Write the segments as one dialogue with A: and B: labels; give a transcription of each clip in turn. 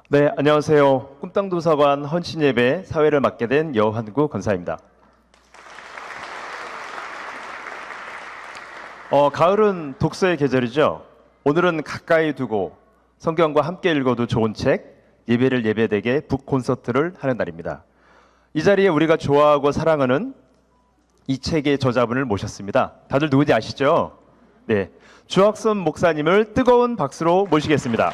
A: 네, 안녕하세요. 꿈땅도서관 헌신예배 사회를 맡게 된 여환구 권사입니다. 가을은 독서의 계절이죠. 오늘은 가까이 두고 성경과 함께 읽어도 좋은 책, 예배를 예배되게 북콘서트를 하는 날입니다. 이 자리에 우리가 좋아하고 사랑하는 이 책의 저자분을 모셨습니다. 다들 누군지 아시죠? 네, 주학선 목사님을 뜨거운 박수로 모시겠습니다.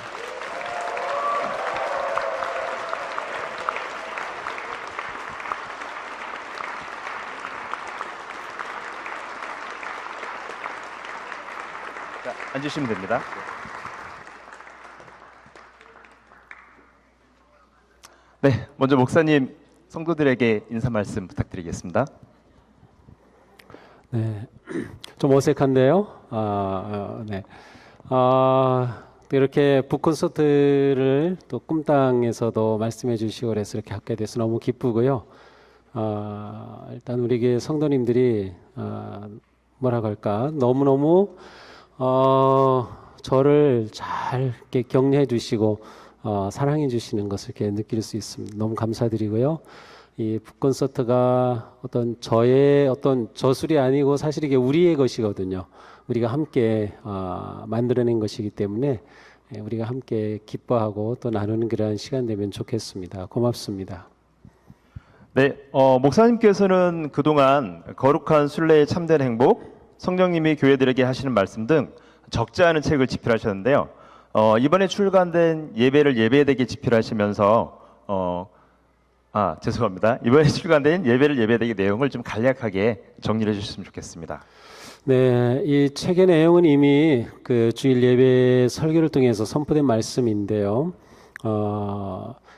A: 자, 앉으시면 됩니다. 네, 먼저 목사님 성도들에게 인사 말씀 부탁드리겠습니다.
B: 네, 좀 어색한데요. 네. 또 이렇게 북콘서트를 또 꿈땅에서도 말씀해 주시고 그래서 이렇게 하게 돼서 너무 기쁘고요. 일단 우리 교회 성도님들이 뭐라고 할까 너무너무 저를 잘 이렇게 격려해 주시고 사랑해 주시는 것을 이렇게 느낄 수 있습니다. 너무 감사드리고요. 이 북콘서트가 어떤 저의 어떤 저술이 아니고 사실 이게 우리의 것이거든요. 우리가 함께 만들어낸 것이기 때문에 우리가 함께 기뻐하고 또 나누는 그러한 시간 되면 좋겠습니다. 고맙습니다.
A: 네, 목사님께서는 그동안 거룩한 순례의 참된 행복, 성령님이 교회들에게 하시는 말씀 등 적지 않은 책을 집필하셨는데요. 이번에 출간된 예배를 예배되게 집필하시면서 죄송합니다. 이번에 출간된 예배를 예배되게 내용을 좀 간략하게 정리해 주셨으면 좋겠습니다.
B: 네, 이 책의 내용은 이미 그 주일 예배 설교를 통해서 선포된 말씀인데요.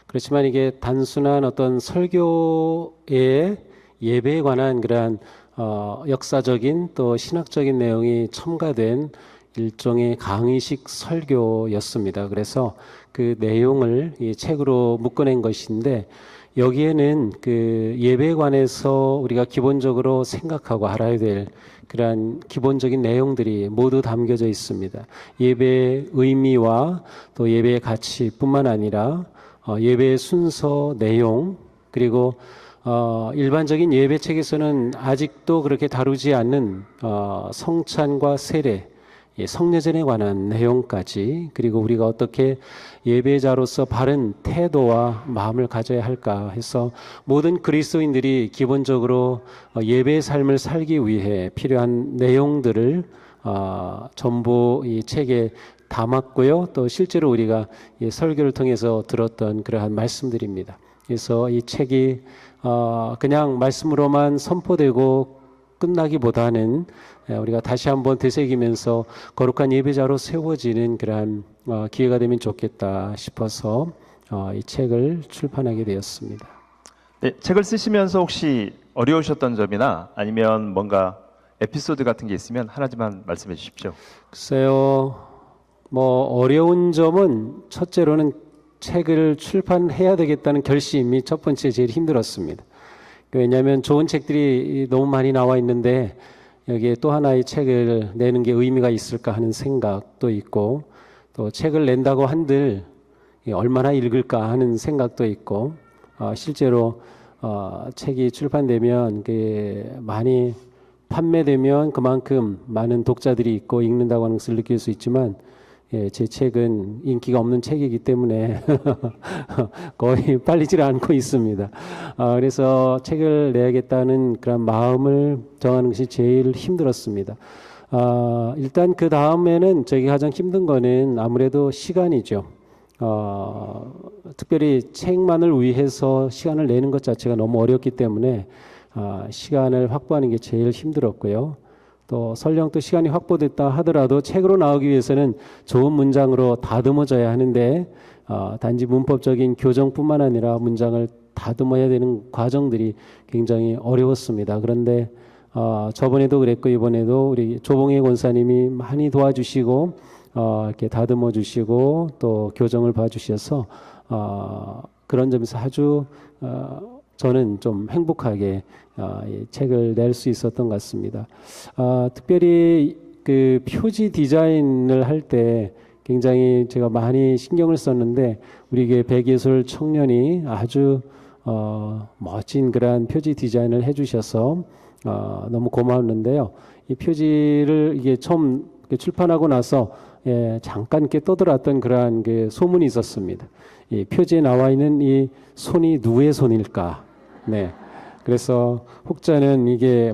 B: 그렇지만 이게 단순한 어떤 설교의 예배에 관한 그러한 역사적인 또 신학적인 내용이 첨가된 일종의 강의식 설교였습니다. 그래서 그 내용을 이 책으로 묶어낸 것인데 여기에는 그 예배에 관해서 우리가 기본적으로 생각하고 알아야 될 그러한 기본적인 내용들이 모두 담겨져 있습니다. 예배의 의미와 또 예배의 가치뿐만 아니라 예배의 순서, 내용, 그리고 일반적인 예배책에서는 아직도 그렇게 다루지 않는 성찬과 세례, 성례전에 관한 내용까지, 그리고 우리가 어떻게 예배자로서 바른 태도와 마음을 가져야 할까 해서 모든 그리스도인들이 기본적으로 예배의 삶을 살기 위해 필요한 내용들을 전부 이 책에 담았고요. 또 실제로 우리가 이 설교를 통해서 들었던 그러한 말씀들입니다. 그래서 이 책이 그냥 말씀으로만 선포되고 끝나기보다는 우리가 다시 한번 되새기면서 거룩한 예배자로 세워지는 그러한 기회가 되면 좋겠다 싶어서 이 책을 출판하게 되었습니다.
A: 네, 책을 쓰시면서 혹시 어려우셨던 점이나 아니면 뭔가 에피소드 같은 게 있으면 하나만 말씀해 주십시오.
B: 글쎄요, 뭐 어려운 점은 첫째로는 책을 출판해야 되겠다는 결심이 첫 번째 제일 힘들었습니다. 왜냐하면 좋은 책들이 너무 많이 나와 있는데 여기에 또 하나의 책을 내는 게 의미가 있을까 하는 생각도 있고, 또 책을 낸다고 한들 얼마나 읽을까 하는 생각도 있고, 실제로 책이 출판되면 많이 판매되면 그만큼 많은 독자들이 있고 읽는다고 하는 것을 느낄 수 있지만 제 책은 인기가 없는 책이기 때문에 거의 팔리질 않고 있습니다. 그래서 책을 내야겠다는 그런 마음을 정하는 것이 제일 힘들었습니다. 일단 그 다음에는 저희 가장 힘든 거는 아무래도 시간이죠. 특별히 책만을 위해서 시간을 내는 것 자체가 너무 어렵기 때문에 시간을 확보하는 게 제일 힘들었고요. 또 설령 또 시간이 확보됐다 하더라도 책으로 나오기 위해서는 좋은 문장으로 다듬어져야 하는데 단지 문법적인 교정뿐만 아니라 문장을 다듬어야 되는 과정들이 굉장히 어려웠습니다. 그런데 저번에도 그랬고 이번에도 우리 조봉혜 권사님이 많이 도와주시고 이렇게 다듬어 주시고 또 교정을 봐주셔서 그런 점에서 아주 저는 좀 행복하게 이 책을 낼 수 있었던 것 같습니다. 특별히 그 표지 디자인을 할 때 굉장히 제가 많이 신경을 썼는데 우리 교회 백예술 청년이 아주 멋진 그러한 표지 디자인을 해주셔서 너무 고마웠는데요. 이 표지를 이게 처음 출판하고 나서 잠깐 이렇게 떠들었던 그러한 그 소문이 있었습니다. 이 표지에 나와 있는 이 손이 누구의 손일까? 네. 그래서 혹자는 이게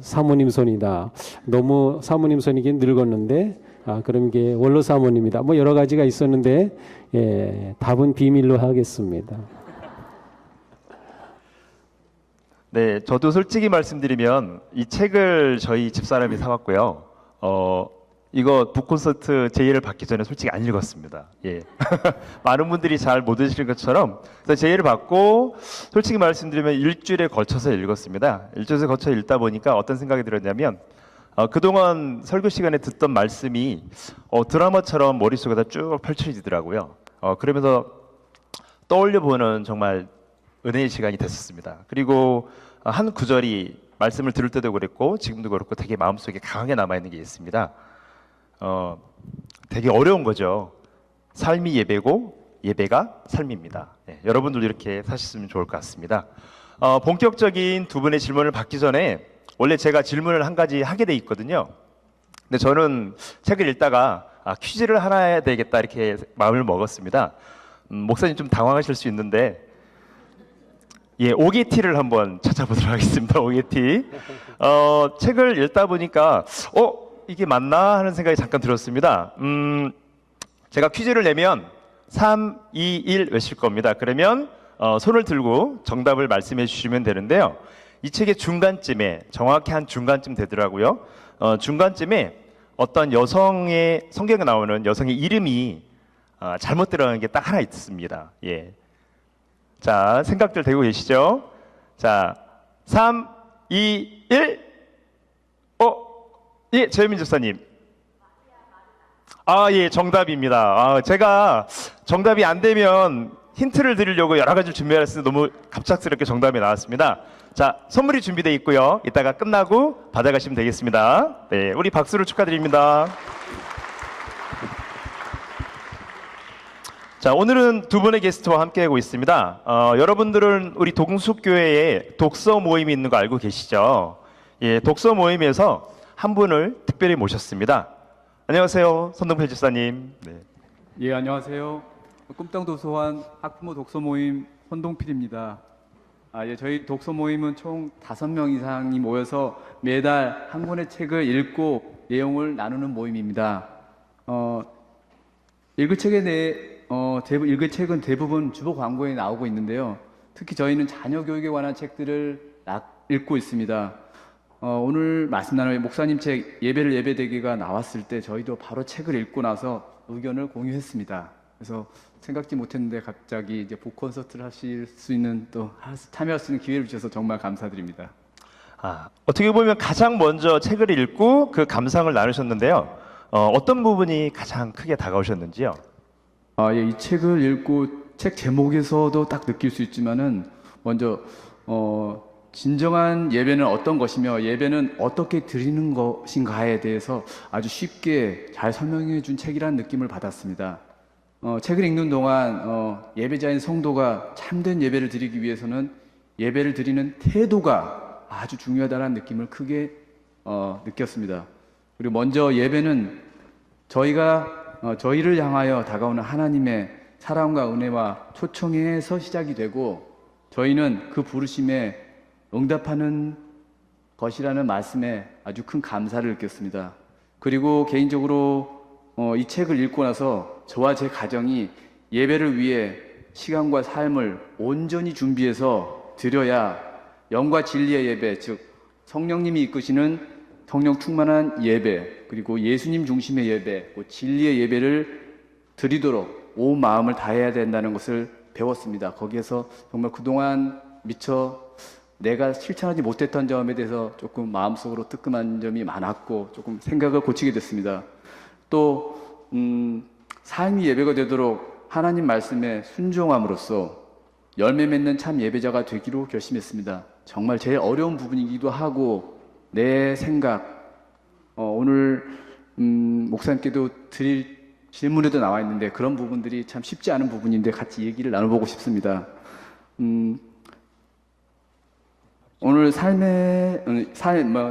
B: 사모님 손이다. 너무 사모님 손이긴 늙었는데, 그럼 이게 원로 사모님이다. 뭐 여러 가지가 있었는데, 답은 비밀로 하겠습니다.
A: 네, 저도 솔직히 말씀드리면 이 책을 저희 집사람이 사왔고요. 이거 북콘서트 제의를 받기 전에 솔직히 안 읽었습니다. 예. 많은 분들이 잘 못 읽으시는 것처럼 제의를 받고 솔직히 말씀드리면 일주일에 걸쳐서 읽었습니다. 일주일에 걸쳐 읽다 보니까 어떤 생각이 들었냐면 그동안 설교 시간에 듣던 말씀이 드라마처럼 머릿속에다 쭉 펼쳐지더라고요. 그러면서 떠올려 보는 정말 은혜의 시간이 됐었습니다. 그리고 한 구절이 말씀을 들을 때도 그랬고 지금도 그렇고 되게 마음속에 강하게 남아있는 게 있습니다. 되게 어려운 거죠. 삶이 예배고 예배가 삶입니다. 네, 여러분들도 이렇게 사셨으면 좋을 것 같습니다. 본격적인 두 분의 질문을 받기 전에 원래 제가 질문을 한 가지 하게 돼 있거든요. 근데 저는 책을 읽다가 퀴즈를 하나 해야 되겠다 이렇게 마음을 먹었습니다. 목사님 좀 당황하실 수 있는데 오게티를 한번 찾아보도록 하겠습니다. 오게티. 책을 읽다 보니까 이게 맞나 하는 생각이 잠깐 들었습니다. 제가 퀴즈를 내면 3, 2, 1 외칠 겁니다. 그러면 손을 들고 정답을 말씀해 주시면 되는데요. 이 책의 중간쯤에 정확히 한 중간쯤 되더라고요. 중간쯤에 어떤 여성의 성경에 나오는 여성의 이름이 잘못 들어간 게 딱 하나 있습니다. 예. 자, 생각들 되고 계시죠? 자, 3, 2, 1. 예, 최현민 집사님. 예, 정답입니다. 제가 정답이 안 되면 힌트를 드리려고 여러 가지를 준비했는데 너무 갑작스럽게 정답이 나왔습니다. 자, 선물이 준비되어 있고요. 이따가 끝나고 받아가시면 되겠습니다. 네, 우리 박수로 축하드립니다. 자, 오늘은 두 분의 게스트와 함께하고 있습니다. 여러분들은 우리 동숙교회에 독서 모임이 있는 거 알고 계시죠? 예, 독서 모임에서 한 분을 특별히 모셨습니다. 안녕하세요, 손동필 집사님. 네.
C: 예, 안녕하세요. 꿈땅도서관 학부모 독서 모임 손동필입니다. 저희 독서 모임은 총 5명 이상이 모여서 매달 한 권의 책을 읽고 내용을 나누는 모임입니다. 읽을 책은 대부분 주보 광고에 나오고 있는데요. 특히 저희는 자녀 교육에 관한 책들을 읽고 있습니다. 오늘 말씀 나눌 목사님 책 예배를 예배되기가 나왔을 때 저희도 바로 책을 읽고 나서 의견을 공유했습니다. 그래서 생각지 못했는데 갑자기 이제 북콘서트를 하실 수 있는 또 참여할 수 있는 기회를 주셔서 정말 감사드립니다.
A: 어떻게 보면 가장 먼저 책을 읽고 그 감상을 나누셨는데요. 어떤 부분이 가장 크게 다가오셨는지요?
C: 이 책을 읽고 책 제목에서도 딱 느낄 수 있지만은 먼저 진정한 예배는 어떤 것이며 예배는 어떻게 드리는 것인가에 대해서 아주 쉽게 잘 설명해 준 책이라는 느낌을 받았습니다. 책을 읽는 동안 예배자인 성도가 참된 예배를 드리기 위해서는 예배를 드리는 태도가 아주 중요하다는 느낌을 크게 느꼈습니다. 그리고 먼저 예배는 저희를 향하여 다가오는 하나님의 사랑과 은혜와 초청에서 시작이 되고 저희는 그 부르심에 응답하는 것이라는 말씀에 아주 큰 감사를 느꼈습니다. 그리고 개인적으로 이 책을 읽고 나서 저와 제 가정이 예배를 위해 시간과 삶을 온전히 준비해서 드려야 영과 진리의 예배, 즉 성령님이 이끄시는 성령 충만한 예배, 그리고 예수님 중심의 예배, 진리의 예배를 드리도록 온 마음을 다해야 된다는 것을 배웠습니다. 거기에서 정말 그동안 미처 내가 실천하지 못했던 점에 대해서 조금 마음속으로 뜨끔한 점이 많았고 조금 생각을 고치게 됐습니다. 또 삶이 예배가 되도록 하나님 말씀에 순종함으로써 열매 맺는 참 예배자가 되기로 결심했습니다. 정말 제일 어려운 부분이기도 하고 내 생각, 오늘 목사님께도 드릴 질문에도 나와 있는데 그런 부분들이 참 쉽지 않은 부분인데 같이 얘기를 나눠보고 싶습니다. 오늘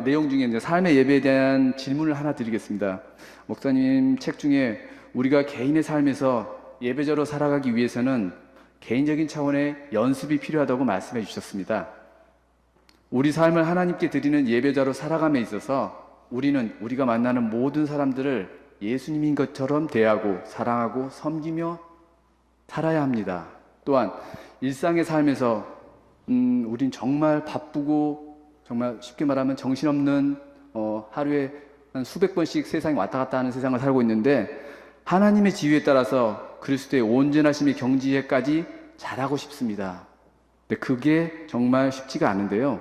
C: 내용 중에 이제 삶의 예배에 대한 질문을 하나 드리겠습니다. 목사님 책 중에 우리가 개인의 삶에서 예배자로 살아가기 위해서는 개인적인 차원의 연습이 필요하다고 말씀해 주셨습니다. 우리 삶을 하나님께 드리는 예배자로 살아감에 있어서 우리는 우리가 만나는 모든 사람들을 예수님인 것처럼 대하고 사랑하고 섬기며 살아야 합니다. 또한 일상의 삶에서 우린 정말 바쁘고 정말 쉽게 말하면 정신없는 하루에 한 수백 번씩 세상에 왔다 갔다 하는 세상을 살고 있는데 하나님의 지위에 따라서 그리스도의 온전하심의 경지에까지 자라고 싶습니다. 근데 그게 정말 쉽지가 않은데요.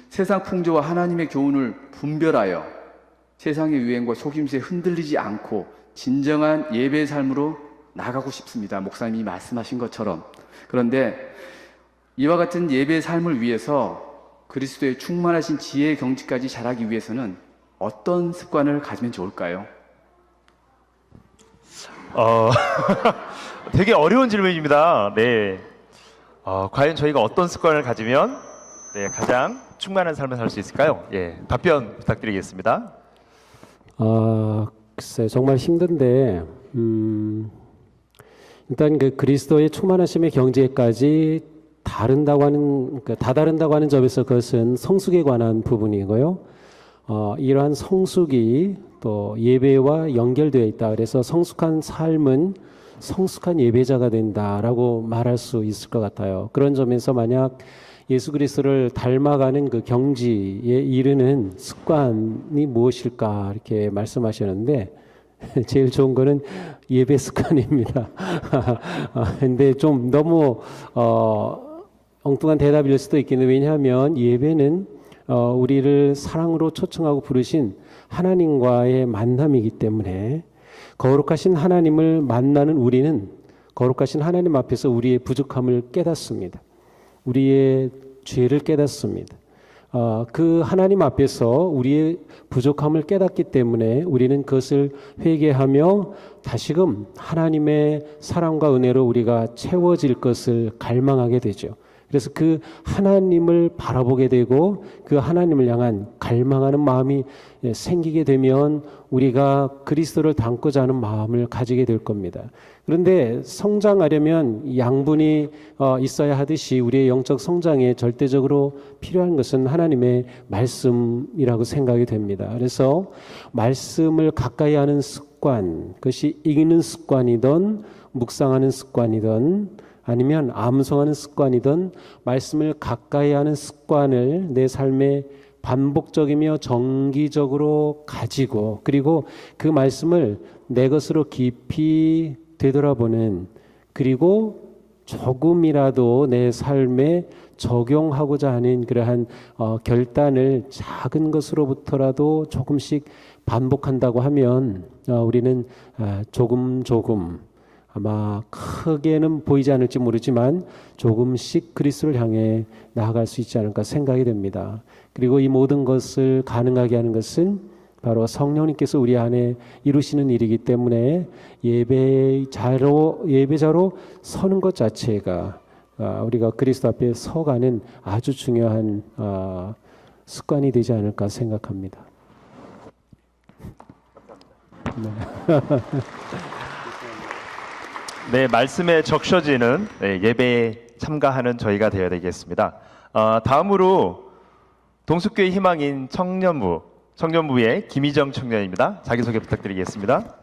C: 세상 풍조와 하나님의 교훈을 분별하여 세상의 유행과 속임수에 흔들리지 않고 진정한 예배의 삶으로 나가고 싶습니다. 목사님이 말씀하신 것처럼. 그런데 이와 같은 예배의 삶을 위해서 그리스도의 충만하신 지혜의 경지까지 자라기 위해서는 어떤 습관을 가지면 좋을까요?
A: 되게 어려운 질문입니다. 네. 과연 저희가 어떤 습관을 가지면 가장 충만한 삶을 살 수 있을까요? 예, 답변 부탁드리겠습니다.
B: 글쎄 정말 힘든데 일단 그 그리스도의 충만하심의 경지에까지 다다른다고 하는 점에서 그것은 성숙에 관한 부분이고요. 이러한 성숙이 또 예배와 연결되어 있다. 그래서 성숙한 삶은 성숙한 예배자가 된다라고 말할 수 있을 것 같아요. 그런 점에서 만약 예수 그리스도를 닮아가는 그 경지에 이르는 습관이 무엇일까 이렇게 말씀하셨는데 제일 좋은 거는 예배 습관입니다. 근데 좀 너무 엉뚱한 대답일 수도 있겠는데 왜냐하면 예배는 우리를 사랑으로 초청하고 부르신 하나님과의 만남이기 때문에 거룩하신 하나님을 만나는 우리는 거룩하신 하나님 앞에서 우리의 부족함을 깨닫습니다. 우리의 죄를 깨닫습니다. 그 하나님 앞에서 우리의 부족함을 깨닫기 때문에 우리는 그것을 회개하며 다시금 하나님의 사랑과 은혜로 우리가 채워질 것을 갈망하게 되죠. 그래서 그 하나님을 바라보게 되고 그 하나님을 향한 갈망하는 마음이 생기게 되면 우리가 그리스도를 닮고자 하는 마음을 가지게 될 겁니다. 그런데 성장하려면 양분이 있어야 하듯이 우리의 영적 성장에 절대적으로 필요한 것은 하나님의 말씀이라고 생각이 됩니다. 그래서 말씀을 가까이 하는 습관, 그것이 읽는 습관이든 묵상하는 습관이든 아니면 암송하는 습관이든 말씀을 가까이 하는 습관을 내 삶에 반복적이며 정기적으로 가지고 그리고 그 말씀을 내 것으로 깊이 되돌아보는 그리고 조금이라도 내 삶에 적용하고자 하는 그러한 결단을 작은 것으로부터라도 조금씩 반복한다고 하면 우리는 조금 아마 크게는 보이지 않을지 모르지만 조금씩 그리스도를 향해 나아갈 수 있지 않을까 생각이 됩니다. 그리고 이 모든 것을 가능하게 하는 것은 바로 성령님께서 우리 안에 이루시는 일이기 때문에 예배자로 서는 것 자체가 우리가 그리스도 앞에 서가는 아주 중요한 습관이 되지 않을까 생각합니다. 네.
A: 네, 말씀에 적셔지는 예배에 참가하는 저희가 되어야 되겠습니다. 다음으로 동숙교회 희망인 청년부의 김희정 청년입니다. 자기소개 부탁드리겠습니다.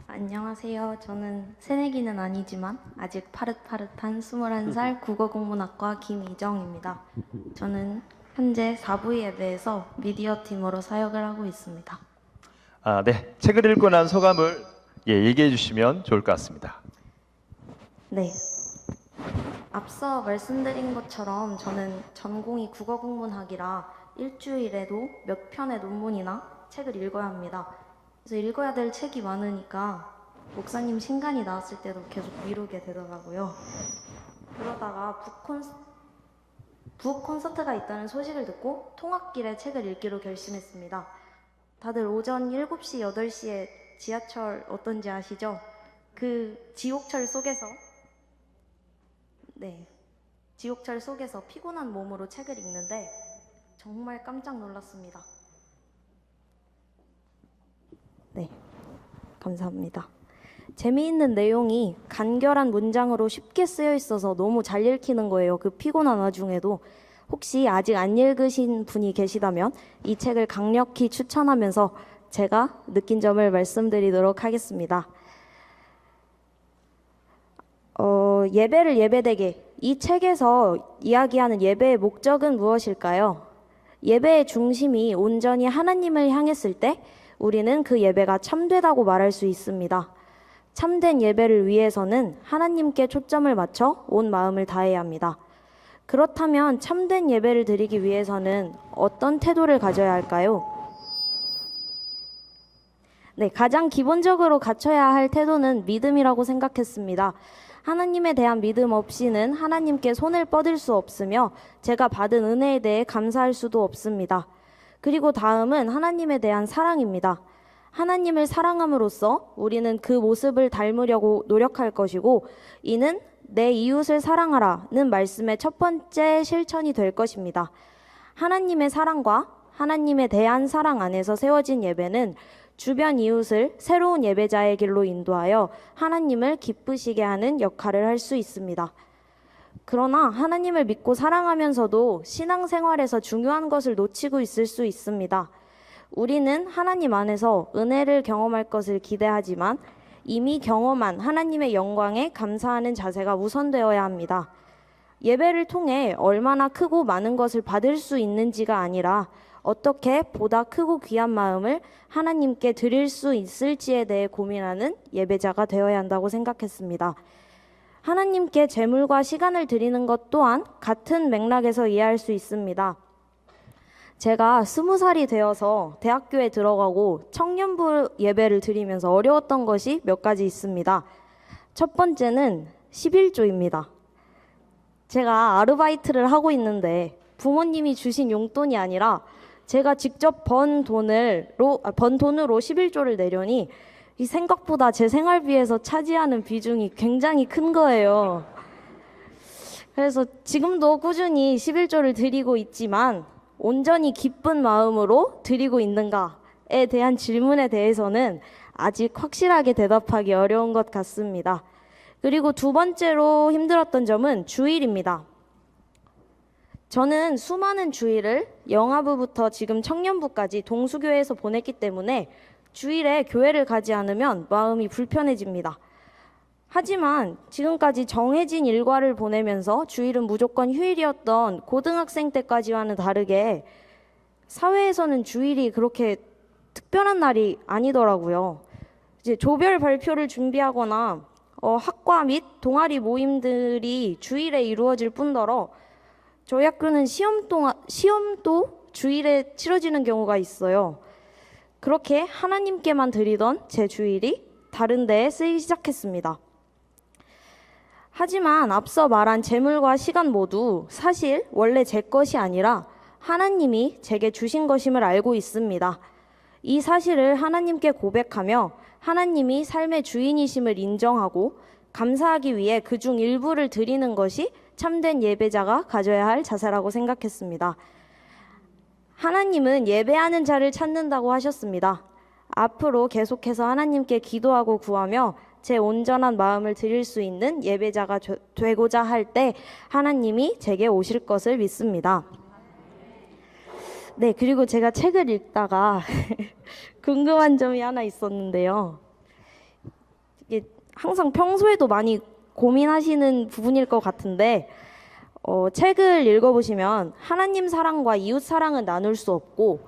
D: 안녕하세요. 저는 새내기는 아니지만 아직 파릇파릇한 21살 국어국문학과 김희정입니다. 저는 현재 4부 예배에서 미디어 팀으로 사역을 하고 있습니다.
A: 네, 책을 읽고 난 소감을 얘기해 주시면 좋을 것 같습니다.
D: 네. 앞서 말씀드린 것처럼 저는 전공이 국어국문학이라 일주일에도 몇 편의 논문이나 책을 읽어야 합니다. 그래서 읽어야 될 책이 많으니까 목사님 신간이 나왔을 때도 계속 미루게 되더라고요. 그러다가 북 콘서트가 있다는 소식을 듣고 통학길에 책을 읽기로 결심했습니다. 다들 오전 7시, 8시에 지하철 어떤지 아시죠? 그 지옥철 속에서 지옥철 속에서 피곤한 몸으로 책을 읽는데 정말 깜짝 놀랐습니다. 네, 감사합니다. 재미있는 내용이 간결한 문장으로 쉽게 쓰여 있어서 너무 잘 읽히는 거예요. 그 피곤한 와중에도. 혹시 아직 안 읽으신 분이 계시다면 이 책을 강력히 추천하면서 제가 느낀 점을 말씀드리도록 하겠습니다. 예배를 예배되게, 이 책에서 이야기하는 예배의 목적은 무엇일까요? 예배의 중심이 온전히 하나님을 향했을 때 우리는 그 예배가 참되다고 말할 수 있습니다. 참된 예배를 위해서는 하나님께 초점을 맞춰 온 마음을 다해야 합니다. 그렇다면 참된 예배를 드리기 위해서는 어떤 태도를 가져야 할까요? 네, 가장 기본적으로 갖춰야 할 태도는 믿음이라고 생각했습니다. 하나님에 대한 믿음 없이는 하나님께 손을 뻗을 수 없으며 제가 받은 은혜에 대해 감사할 수도 없습니다. 그리고 다음은 하나님에 대한 사랑입니다. 하나님을 사랑함으로써 우리는 그 모습을 닮으려고 노력할 것이고 이는 내 이웃을 사랑하라는 말씀의 첫 번째 실천이 될 것입니다. 하나님의 사랑과 하나님에 대한 사랑 안에서 세워진 예배는 주변 이웃을 새로운 예배자의 길로 인도하여 하나님을 기쁘시게 하는 역할을 할 수 있습니다. 그러나 하나님을 믿고 사랑하면서도 신앙생활에서 중요한 것을 놓치고 있을 수 있습니다. 우리는 하나님 안에서 은혜를 경험할 것을 기대하지만 이미 경험한 하나님의 영광에 감사하는 자세가 우선되어야 합니다. 예배를 통해 얼마나 크고 많은 것을 받을 수 있는지가 아니라 어떻게 보다 크고 귀한 마음을 하나님께 드릴 수 있을지에 대해 고민하는 예배자가 되어야 한다고 생각했습니다. 하나님께 재물과 시간을 드리는 것 또한 같은 맥락에서 이해할 수 있습니다. 제가 20살이 되어서 대학교에 들어가고 청년부 예배를 드리면서 어려웠던 것이 몇 가지 있습니다. 첫 번째는 11조입니다. 제가 아르바이트를 하고 있는데 부모님이 주신 용돈이 아니라 제가 직접 번 돈으로 11조를 내려니 이 생각보다 제 생활비에서 차지하는 비중이 굉장히 큰 거예요. 그래서 지금도 꾸준히 11조를 드리고 있지만 온전히 기쁜 마음으로 드리고 있는가에 대한 질문에 대해서는 아직 확실하게 대답하기 어려운 것 같습니다. 그리고 두 번째로 힘들었던 점은 주일입니다. 저는 수많은 주일을 영아부부터 지금 청년부까지 동수교회에서 보냈기 때문에 주일에 교회를 가지 않으면 마음이 불편해집니다. 하지만 지금까지 정해진 일과를 보내면서 주일은 무조건 휴일이었던 고등학생 때까지와는 다르게 사회에서는 주일이 그렇게 특별한 날이 아니더라고요. 이제 조별 발표를 준비하거나 학과 및 동아리 모임들이 주일에 이루어질 뿐더러 저희 학교는 시험도 주일에 치러지는 경우가 있어요. 그렇게 하나님께만 드리던 제 주일이 다른 데에 쓰이기 시작했습니다. 하지만 앞서 말한 재물과 시간 모두 사실 원래 제 것이 아니라 하나님이 제게 주신 것임을 알고 있습니다. 이 사실을 하나님께 고백하며 하나님이 삶의 주인이심을 인정하고 감사하기 위해 그중 일부를 드리는 것이 참된 예배자가 가져야 할 자세라고 생각했습니다. 하나님은 예배하는 자를 찾는다고 하셨습니다. 앞으로 계속해서 하나님께 기도하고 구하며 제 온전한 마음을 드릴 수 있는 예배자가 되고자 할 때 하나님이 제게 오실 것을 믿습니다. 네, 그리고 제가 책을 읽다가 궁금한 점이 하나 있었는데요. 이게 항상 평소에도 많이 고민하시는 부분일 것 같은데 책을 읽어보시면 하나님 사랑과 이웃 사랑은 나눌 수 없고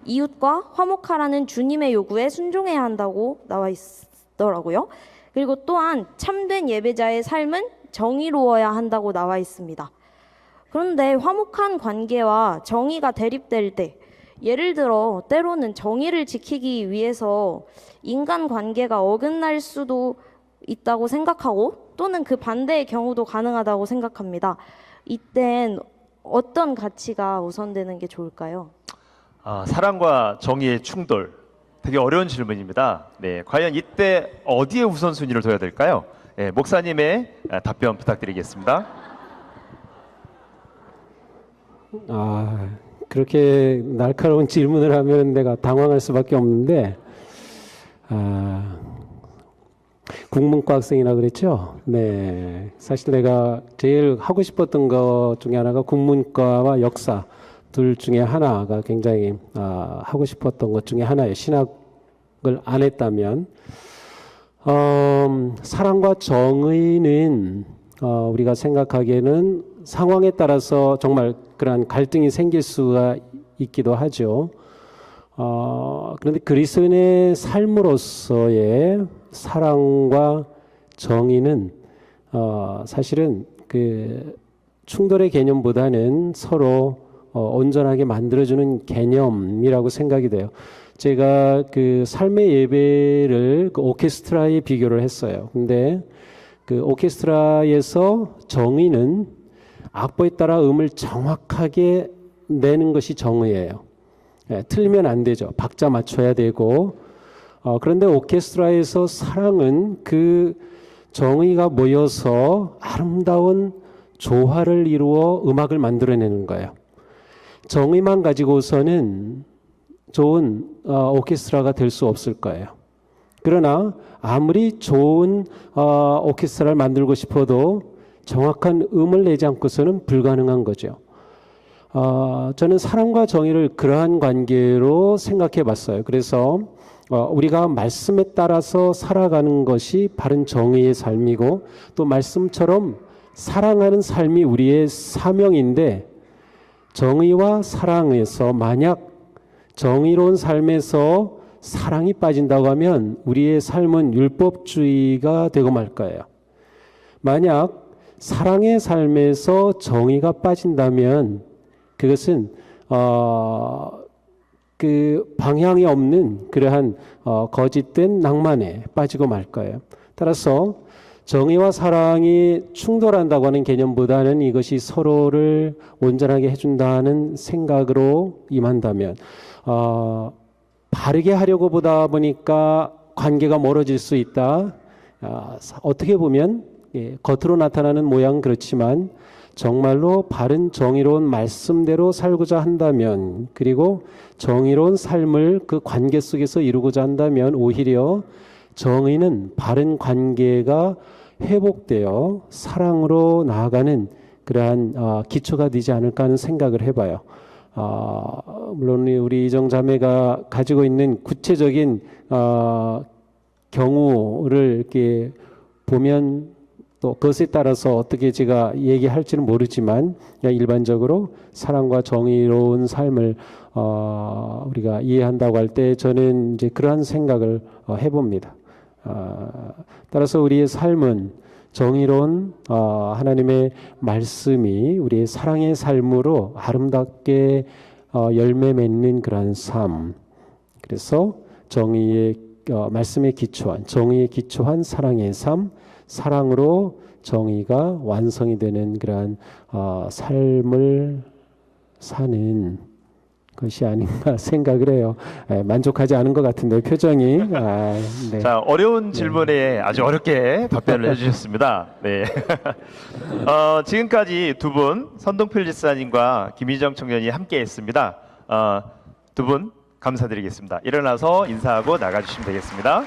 D: 이웃과 화목하라는 주님의 요구에 순종해야 한다고 나와 있더라고요. 그리고 또한 참된 예배자의 삶은 정의로워야 한다고 나와 있습니다. 그런데 화목한 관계와 정의가 대립될 때 예를 들어 때로는 정의를 지키기 위해서 인간관계가 어긋날 수도 있다고 생각하고 또는 그 반대의 경우도 가능하다고 생각합니다. 이땐 어떤 가치가 우선되는 게 좋을까요?
A: 사랑과 정의의 충돌. 되게 어려운 질문입니다. 네, 과연 이때 어디에 우선순위를 둬야 될까요? 네, 목사님의 답변 부탁드리겠습니다.
B: 그렇게 날카로운 질문을 하면 내가 당황할 수밖에 없는데, 국문과 학생이라 그랬죠? 네. 사실 내가 제일 하고 싶었던 것 중에 하나가 국문과와 역사 둘 중에 하나가 굉장히 하고 싶었던 것 중에 하나예요. 신학을 안 했다면. 사랑과 정의는 우리가 생각하기에는 상황에 따라서 정말 그러한 갈등이 생길 수가 있기도 하죠. 그런데 그리스도인의 삶으로서의 사랑과 정의는 사실은 그 충돌의 개념보다는 서로 온전하게 만들어주는 개념이라고 생각이 돼요. 제가 그 삶의 예배를 그 오케스트라에 비교를 했어요. 근데 그 오케스트라에서 정의는 악보에 따라 음을 정확하게 내는 것이 정의예요. 틀리면 안 되죠. 박자 맞춰야 되고. 그런데 오케스트라에서 사랑은 그 정의가 모여서 아름다운 조화를 이루어 음악을 만들어내는 거예요. 정의만 가지고서는 좋은 오케스트라가 될 수 없을 거예요. 그러나 아무리 좋은 오케스트라를 만들고 싶어도 정확한 음을 내지 않고서는 불가능한 거죠. 저는 사랑과 정의를 그러한 관계로 생각해 봤어요. 그래서 우리가 말씀에 따라서 살아가는 것이 바른 정의의 삶이고, 또 말씀처럼 사랑하는 삶이 우리의 사명인데, 정의와 사랑에서 만약 정의로운 삶에서 사랑이 빠진다고 하면 우리의 삶은 율법주의가 되고 말 거예요. 만약 사랑의 삶에서 정의가 빠진다면 그것은 그 방향이 없는 그러한 거짓된 낭만에 빠지고 말 거예요. 따라서 정의와 사랑이 충돌한다고 하는 개념보다는 이것이 서로를 온전하게 해준다는 생각으로 임한다면, 바르게 하려고 보다 보니까 관계가 멀어질 수 있다. 어떻게 보면 겉으로 나타나는 모양은 그렇지만 정말로 바른 정의로운 말씀대로 살고자 한다면, 그리고 정의로운 삶을 그 관계 속에서 이루고자 한다면 오히려 정의는 바른 관계가 회복되어 사랑으로 나아가는 그러한 기초가 되지 않을까 하는 생각을 해봐요. 물론 우리 이정 자매가 가지고 있는 구체적인 경우를 이렇게 보면 또 그것에 따라서 어떻게 제가 얘기할지는 모르지만, 그냥 일반적으로 사랑과 정의로운 삶을 우리가 이해한다고 할 때 저는 이제 그러한 생각을 해봅니다. 따라서 우리의 삶은 정의로운 하나님의 말씀이 우리의 사랑의 삶으로 아름답게 열매 맺는 그러한 삶. 그래서 정의의 말씀에 기초한, 정의에 기초한 사랑의 삶, 사랑으로 정의가 완성이 되는 그러한 삶을 사는 것이 아닌가 생각을 해요. 만족하지 않은 것 같은데 표정이. 네.
A: 자, 어려운 질문에 아주 어렵게 답변을 해주셨습니다. 네. 지금까지 두 분, 선동필 지사님과 김희정 청년이 함께했습니다. 두 분 감사드리겠습니다. 일어나서 인사하고 나가주시면 되겠습니다.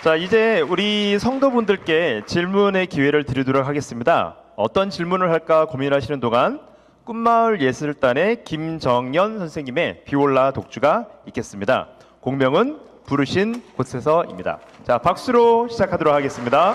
A: 자, 이제 우리 성도분들께 질문의 기회를 드리도록 하겠습니다. 어떤 질문을 할까 고민하시는 동안 꿈마을 예술단의 김정연 선생님의 비올라 독주가 있겠습니다. 공명은 부르신 곳에서입니다. 자, 박수로 시작하도록 하겠습니다.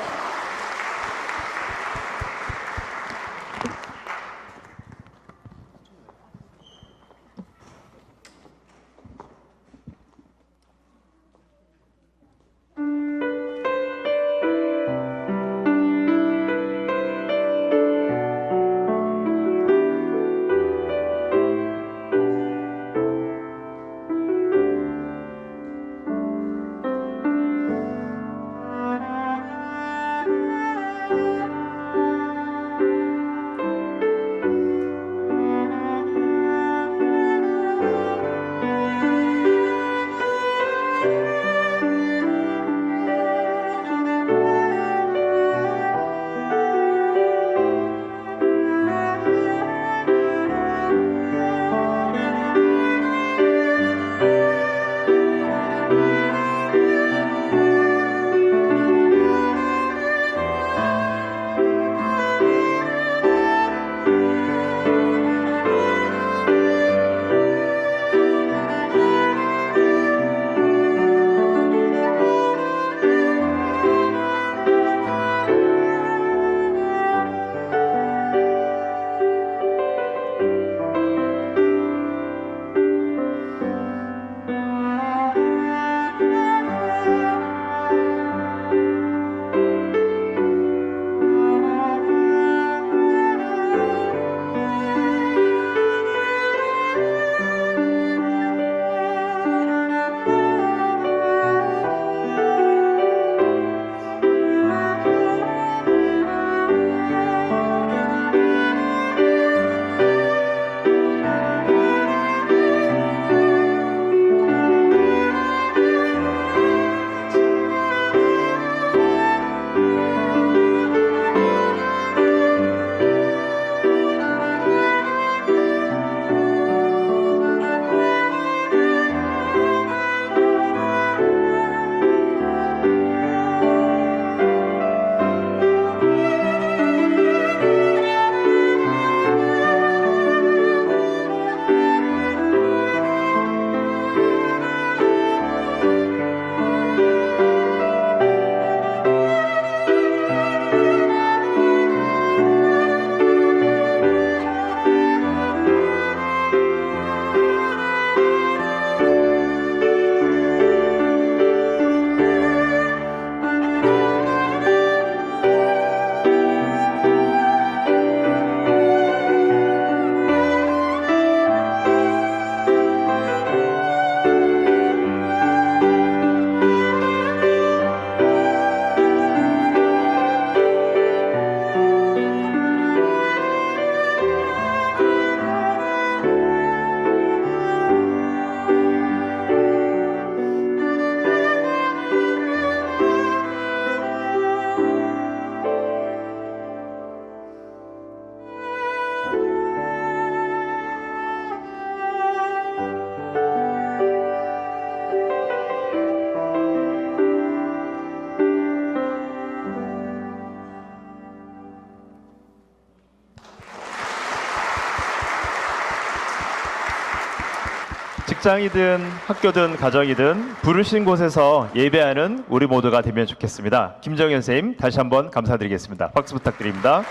A: 직장이든 학교든 가정이든 부르신 곳에서 예배하는 우리 모두가 되면 좋겠습니다. 김정현 선생님 다시 한번 감사드리겠습니다. 박수 부탁드립니다.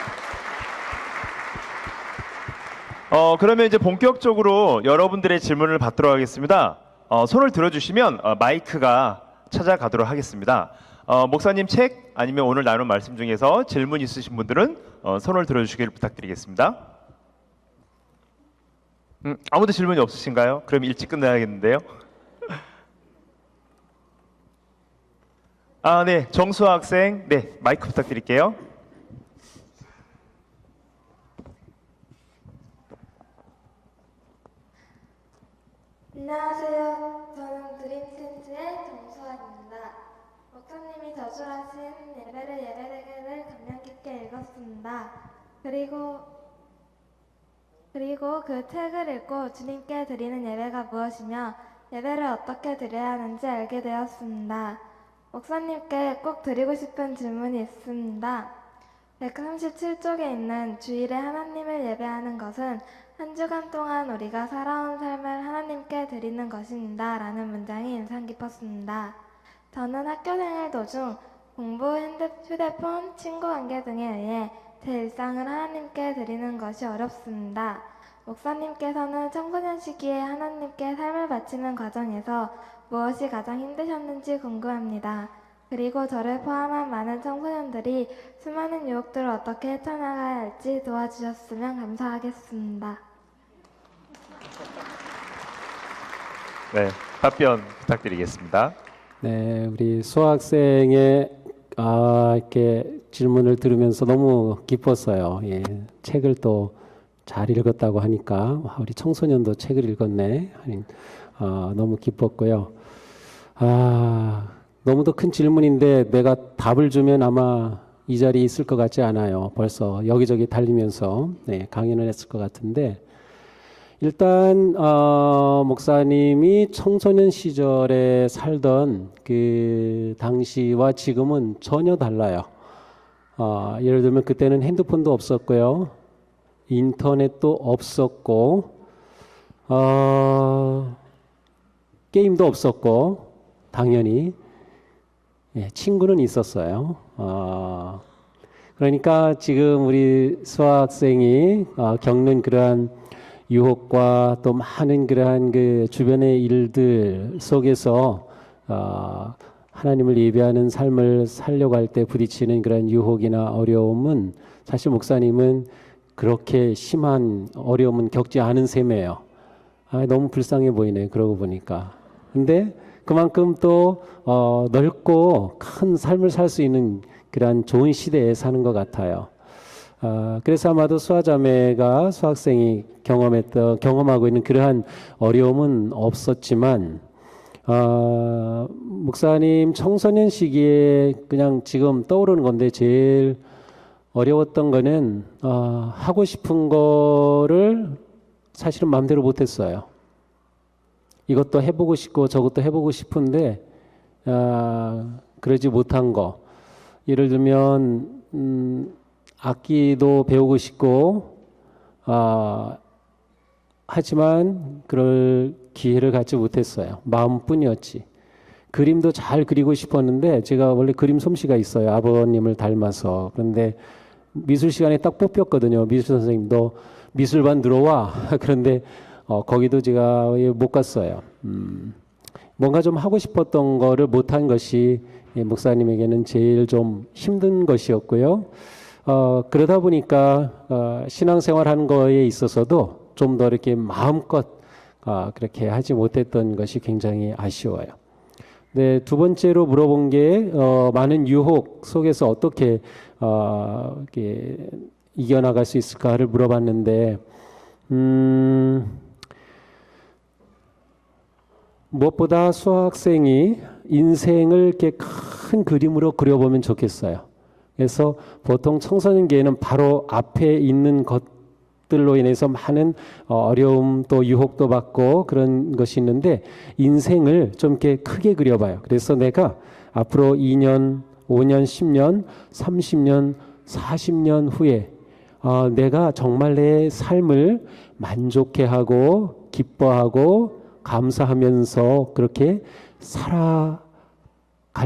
A: 그러면 이제 본격적으로 여러분들의 질문을 받도록 하겠습니다. 손을 들어주시면 마이크가 찾아가도록 하겠습니다. 목사님 책 아니면 오늘 나눈 말씀 중에서 질문 있으신 분들은 손을 들어주시길 부탁드리겠습니다. 아무도 질문이 없으신가요? 그럼 일찍 끝내야겠는데요. 네, 정수아 학생, 네, 마이크 부탁드릴게요.
E: 안녕하세요. 저는 드림센즈의 정수아입니다. 목사님이 저술하신 예배를 예배되기를 감명 깊게 읽었습니다. 그리고 그 책을 읽고 주님께 드리는 예배가 무엇이며 예배를 어떻게 드려야 하는지 알게 되었습니다. 목사님께 꼭 드리고 싶은 질문이 있습니다. 137쪽에 있는 주일에 하나님을 예배하는 것은 한 주간 동안 우리가 살아온 삶을 하나님께 드리는 것입니다. 라는 문장이 인상 깊었습니다. 저는 학교생활 도중 공부, 휴대폰, 친구 관계 등에 의해 제 일상을 하나님께 드리는 것이 어렵습니다. 목사님께서는 청소년 시기에 하나님께 삶을 바치는 과정에서 무엇이 가장 힘드셨는지 궁금합니다. 그리고 저를 포함한 많은 청소년들이 수많은 유혹들을 어떻게 헤쳐나가야 할지 도와주셨으면 감사하겠습니다.
A: 네, 답변 부탁드리겠습니다.
B: 네, 우리 수학생의 이렇게 질문을 들으면서 너무 기뻤어요. 예, 책을 또 잘 읽었다고 하니까 우리 청소년도 책을 읽었네. 너무 기뻤고요. 너무도 큰 질문인데 내가 답을 주면 아마 이 자리에 있을 것 같지 않아요. 벌써 여기저기 달리면서 강연을 했을 것 같은데 일단 목사님이 청소년 시절에 살던 그 당시와 지금은 전혀 달라요. 예를 들면 그때는 핸드폰도 없었고요. 인터넷도 없었고 게임도 없었고 당연히 친구는 있었어요. 그러니까 지금 우리 수학생이 겪는 그러한 유혹과 또 많은 그러한 그 주변의 일들 속에서 하나님을 예배하는 삶을 살려고 할 때 부딪히는 그런 유혹이나 어려움은 사실 목사님은 그렇게 심한 어려움은 겪지 않은 셈이에요. 너무 불쌍해 보이네. 그러고 보니까. 근데 그만큼 또 넓고 큰 삶을 살 수 있는 그런 좋은 시대에 사는 것 같아요. 그래서 아마도 수아자매가 수학생이 경험하고 있는 그러한 어려움은 없었지만 목사님 청소년 시기에 그냥 지금 떠오르는 건데 제일 어려웠던 거는 하고 싶은 거를 사실은 마음대로 못했어요. 이것도 해보고 싶고 저것도 해보고 싶은데 그러지 못한 거. 예를 들면 악기도 배우고 싶고 하지만 그럴 기회를 갖지 못했어요. 마음뿐이었지. 그림도 잘 그리고 싶었는데 제가 원래 그림 솜씨가 있어요. 아버님을 닮아서. 그런데 미술 시간에 딱 뽑혔거든요. 미술 선생님 너 미술반 들어와. 그런데 거기도 제가 못 갔어요. 뭔가 좀 하고 싶었던 거를 못한 것이 목사님에게는 제일 좀 힘든 것이었고요. 그러다 보니까 신앙생활 하는 거에 있어서도 좀 더 이렇게 마음껏 그렇게 하지 못했던 것이 굉장히 아쉬워요. 네, 두 번째로 물어본 게 많은 유혹 속에서 어떻게 이렇게 이겨나갈 수 있을까를 물어봤는데 무엇보다 수학생이 인생을 이렇게 큰 그림으로 그려보면 좋겠어요. 그래서 보통 청소년기에는 바로 앞에 있는 것들로 인해서 많은 어려움 또 유혹도 받고 그런 것이 있는데 인생을 좀 이렇게 크게 그려봐요. 그래서 내가 앞으로 2년, 5년, 10년, 30년, 40년 후에 내가 정말 내 삶을 만족해하고 기뻐하고 감사하면서 그렇게 살아갈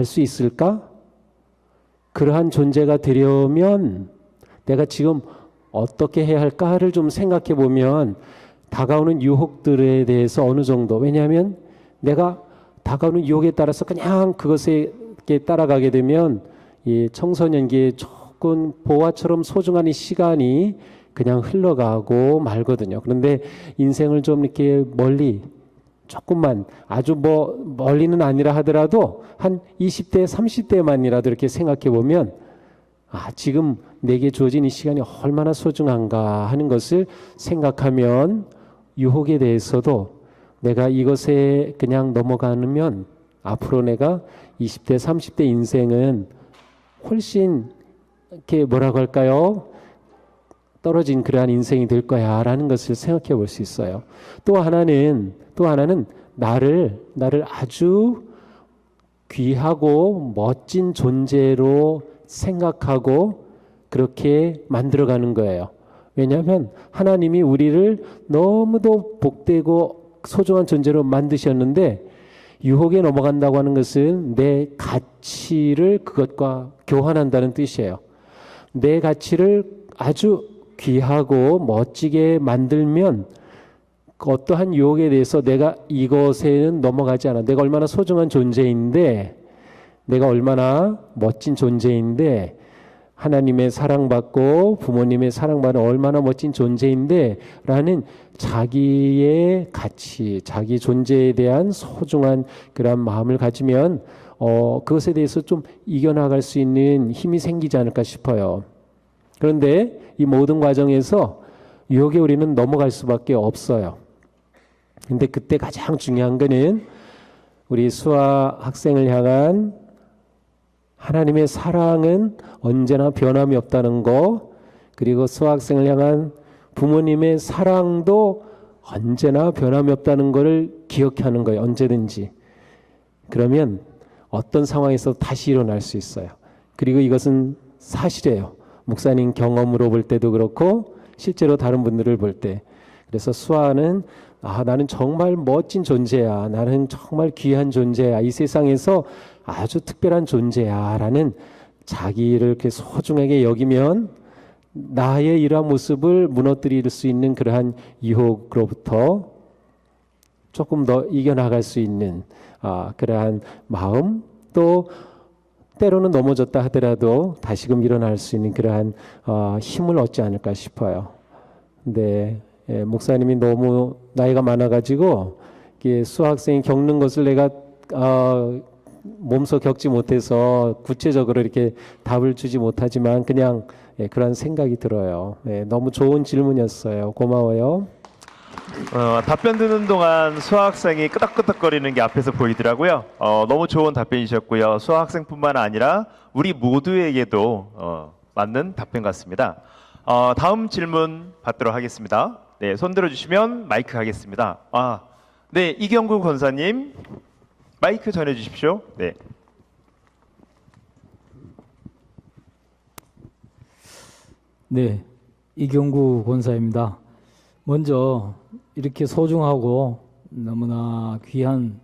B: 수 있을까? 그러한 존재가 되려면 내가 지금 어떻게 해야 할까를 좀 생각해 보면 다가오는 유혹들에 대해서 어느 정도, 왜냐하면 내가 다가오는 유혹에 따라서 그냥 그것에 따라가게 되면 이 청소년기에 조금 보화처럼 소중한 이 시간이 그냥 흘러가고 말거든요. 그런데 인생을 좀 이렇게 멀리 조금만, 아주 뭐 멀리는 아니라 하더라도 한 20대, 30대만이라도 이렇게 생각해 보면 지금 내게 주어진 이 시간이 얼마나 소중한가 하는 것을 생각하면 유혹에 대해서도 내가 이것에 그냥 넘어가면 앞으로 내가 20대, 30대 인생은 훨씬 이렇게 뭐라고 할까요? 떨어진 그러한 인생이 될 거야 라는 것을 생각해 볼 수 있어요. 또 하나는 나를 아주 귀하고 멋진 존재로 생각하고 그렇게 만들어가는 거예요. 왜냐하면 하나님이 우리를 너무도 복되고 소중한 존재로 만드셨는데 유혹에 넘어간다고 하는 것은 내 가치를 그것과 교환한다는 뜻이에요. 내 가치를 아주 귀하고 멋지게 만들면 어떠한 유혹에 대해서 내가 이것에는 넘어가지 않아. 내가 얼마나 소중한 존재인데, 내가 얼마나 멋진 존재인데, 하나님의 사랑받고 부모님의 사랑받는 얼마나 멋진 존재인데 라는 자기의 가치, 자기 존재에 대한 소중한 그런 마음을 가지면 그것에 대해서 좀 이겨나갈 수 있는 힘이 생기지 않을까 싶어요. 그런데 이 모든 과정에서 유혹에 우리는 넘어갈 수밖에 없어요. 근데 그때 가장 중요한 거는 우리 수아 학생을 향한 하나님의 사랑은 언제나 변함이 없다는 거, 그리고 수아 학생을 향한 부모님의 사랑도 언제나 변함이 없다는 것을 기억하는 거예요. 언제든지. 그러면 어떤 상황에서 다시 일어날 수 있어요. 그리고 이것은 사실이에요. 목사님 경험으로 볼 때도 그렇고 실제로 다른 분들을 볼 때. 그래서 수아는 나는 정말 멋진 존재야. 나는 정말 귀한 존재야. 이 세상에서 아주 특별한 존재야. 라는 자기를 이렇게 소중하게 여기면 나의 이러한 모습을 무너뜨릴 수 있는 그러한 유혹으로부터 조금 더 이겨나갈 수 있는 그러한 마음, 또 때로는 넘어졌다 하더라도 다시금 일어날 수 있는 그러한 힘을 얻지 않을까 싶어요. 근데 목사님이 너무 나이가 많아가지고 수학생이 겪는 것을 내가 몸소 겪지 못해서 구체적으로 이렇게 답을 주지 못하지만 그냥 그런 생각이 들어요. 너무 좋은 질문이었어요. 고마워요.
A: 답변 듣는 동안 수학생이 끄덕끄덕거리는 게 앞에서 보이더라고요. 너무 좋은 답변이셨고요. 수학생뿐만 아니라 우리 모두에게도 맞는 답변 같습니다. 다음 질문 받도록 하겠습니다. 네, 손 들어주시면 마이크 가겠습니다. 네, 이경구 권사님 마이크 전해주십시오. 네.
F: 네, 이경구 권사입니다. 먼저 이렇게 소중하고 너무나 귀한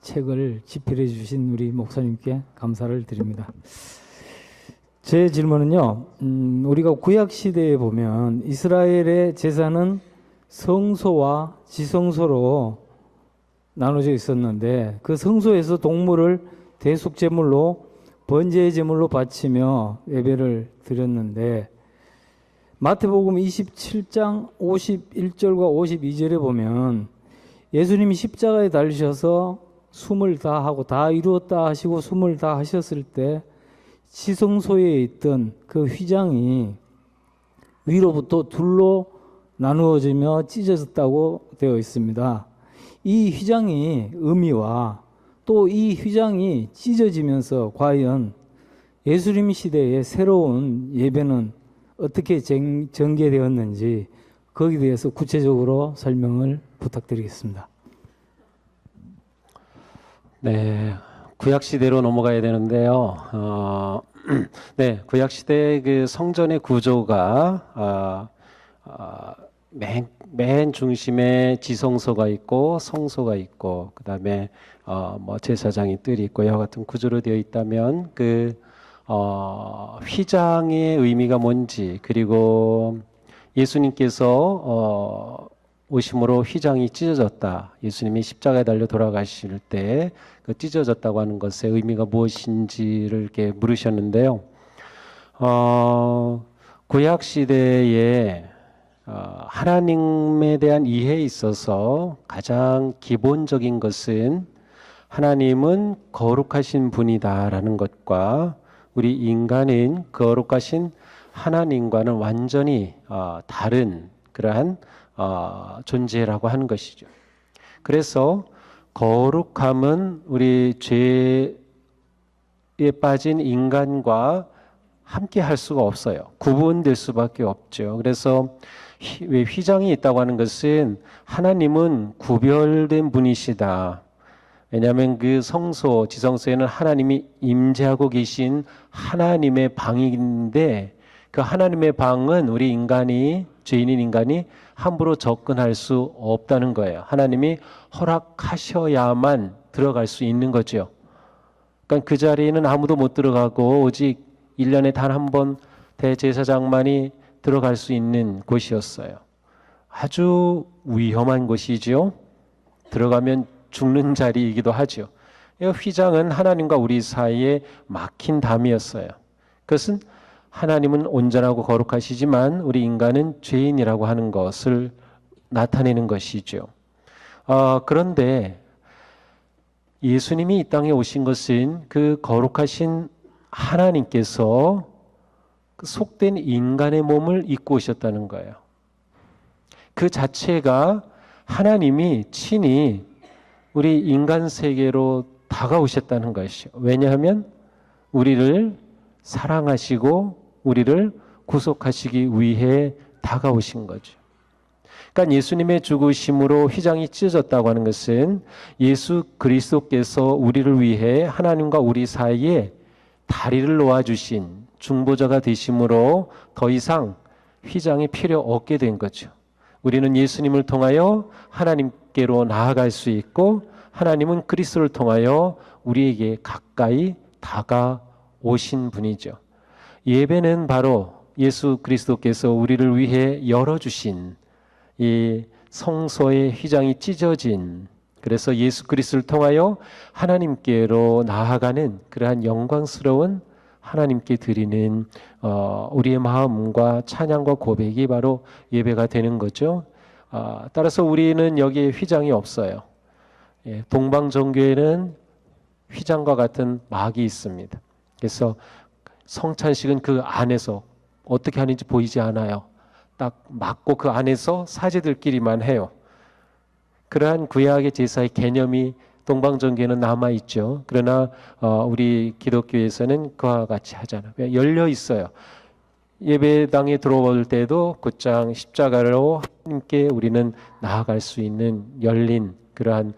F: 책을 집필해 주신 우리 목사님께 감사를 드립니다. 제 질문은요, 우리가 구약 시대에 보면 이스라엘의 제사는 성소와 지성소로 나눠져 있었는데 그 성소에서 동물을 대속 제물로 번제의 제물로 바치며 예배를 드렸는데 마태복음 27장 51절과 52절에 보면 예수님이 십자가에 달리셔서 숨을 다하고 다 이루었다 하시고 숨을 다 하셨을 때 지성소에 있던 그 휘장이 위로부터 둘로 나누어지며 찢어졌다고 되어 있습니다. 이 휘장이 의미와 또 이 휘장이 찢어지면서 과연 예수님 시대의 새로운 예배는 어떻게 전개되었는지 거기에 대해서 구체적으로 설명을 부탁드리겠습니다.
B: 네, 구약 시대로 넘어가야 되는데요. 네, 구약 시대 그 성전의 구조가 맨 중심에 지성소가 있고 성소가 있고 그다음에 뭐 제사장이 뜰이 있고 이와 같은 구조로 되어 있다면 그 휘장의 의미가 뭔지 그리고 예수님께서 오심으로 휘장이 찢어졌다. 예수님이 십자가에 달려 돌아가실 때 그 찢어졌다고 하는 것의 의미가 무엇인지를 이렇게 물으셨는데요. 구약 시대에 하나님에 대한 이해에 있어서 가장 기본적인 것은 하나님은 거룩하신 분이다라는 것과 우리 인간은 거룩하신 하나님과는 완전히 다른 그러한 존재라고 하는 것이죠. 그래서 거룩함은 우리 죄에 빠진 인간과 함께 할 수가 없어요. 구분될 수밖에 없죠. 그래서 왜 휘장이 있다고 하는 것은 하나님은 구별된 분이시다. 왜냐하면 그 성소, 지성소에는 하나님이 임재하고 계신 하나님의 방인데 그 하나님의 방은 우리 인간이 죄인인 인간이 함부로 접근할 수 없다는 거예요. 하나님이 허락하셔야만 들어갈 수 있는 거죠. 그러니까 그 자리에는 아무도 못 들어가고 오직 1년에 단 한 번 대제사장만이 들어갈 수 있는 곳이었어요. 아주 위험한 곳이죠. 들어가면 죽는 자리이기도 하죠. 휘장은 하나님과 우리 사이에 막힌 담이었어요. 그것은 하나님은 온전하고 거룩하시지만 우리 인간은 죄인이라고 하는 것을 나타내는 것이죠. 그런데 예수님이 이 땅에 오신 것은 그 거룩하신 하나님께서 그 속된 인간의 몸을 입고 오셨다는 거예요. 그 자체가 하나님이 친히 우리 인간 세계로 다가오셨다는 것이죠. 왜냐하면 우리를 사랑하시고 우리를 구속하시기 위해 다가오신 거죠. 그러니까 예수님의 죽으심으로 휘장이 찢어졌다고 하는 것은 예수 그리스도께서 우리를 위해 하나님과 우리 사이에 다리를 놓아주신 중보자가 되심으로 더 이상 휘장이 필요 없게 된 거죠. 우리는 예수님을 통하여 하나님께로 나아갈 수 있고 하나님은 그리스도를 통하여 우리에게 가까이 다가오신 분이죠. 예배는 바로 예수 그리스도께서 우리를 위해 열어주신 이 성소의 휘장이 찢어진 그래서 예수 그리스도를 통하여 하나님께로 나아가는 그러한 영광스러운 하나님께 드리는 우리의 마음과 찬양과 고백이 바로 예배가 되는 거죠. 따라서 우리는 여기에 휘장이 없어요. 동방종교에는 휘장과 같은 막이 있습니다. 그래서 성찬식은 그 안에서 어떻게 하는지 보이지 않아요. 딱 막고 그 안에서 사제들끼리만 해요. 그러한 구약의 제사의 개념이 동방종교에는 남아있죠. 그러나 우리 기독교에서는 그와 같이 하잖아요. 열려 있어요. 예배당에 들어올 때도 곧장 십자가로 하나님께 우리는 나아갈 수 있는 열린 그러한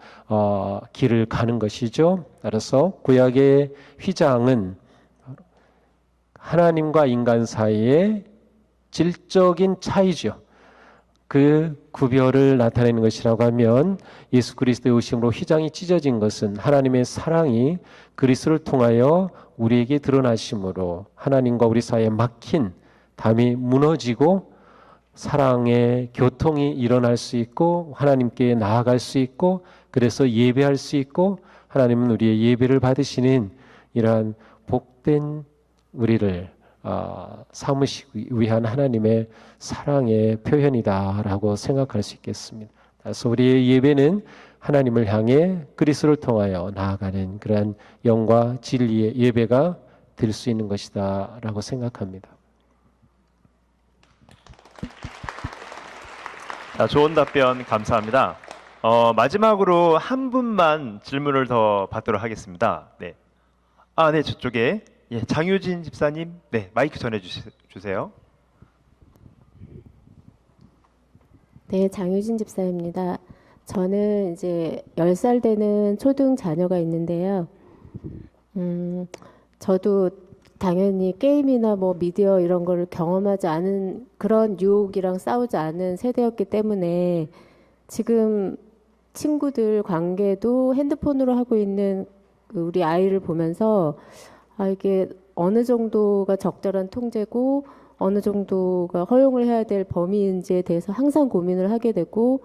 B: 길을 가는 것이죠. 따라서 구약의 휘장은 하나님과 인간 사이의 질적인 차이죠. 그 구별을 나타내는 것이라고 하면 예수 그리스도의 오심으로 휘장이 찢어진 것은 하나님의 사랑이 그리스도를 통하여 우리에게 드러나심으로 하나님과 우리 사이에 막힌 담이 무너지고 사랑의 교통이 일어날 수 있고 하나님께 나아갈 수 있고 그래서 예배할 수 있고 하나님은 우리의 예배를 받으시는 이러한 복된 우리를 삼으시기 위한 하나님의 사랑의 표현이다라고 생각할 수 있겠습니다. 그래서 우리의 예배는 하나님을 향해 그리스도를 통하여 나아가는 그러한 영과 진리의 예배가 될 수 있는 것이다라고 생각합니다.
A: 좋은 답변 감사합니다. 마지막으로 한 분만 질문을 더 받도록 하겠습니다. 네. 네, 저쪽에 장유진 집사님, 네, 마이크 전해 주세요.
G: 네, 장유진 집사입니다. 저는 이제 10살 되는 초등 자녀가 있는데요. 저도 당연히 게임이나 뭐 미디어 이런 거를 경험하지 않은 그런 유혹이랑 싸우지 않은 세대였기 때문에 지금 친구들 관계도 핸드폰으로 하고 있는 그 우리 아이를 보면서 아, 이게 어느 정도가 적절한 통제고 어느 정도가 허용을 해야 될 범위인지에 대해서 항상 고민을 하게 되고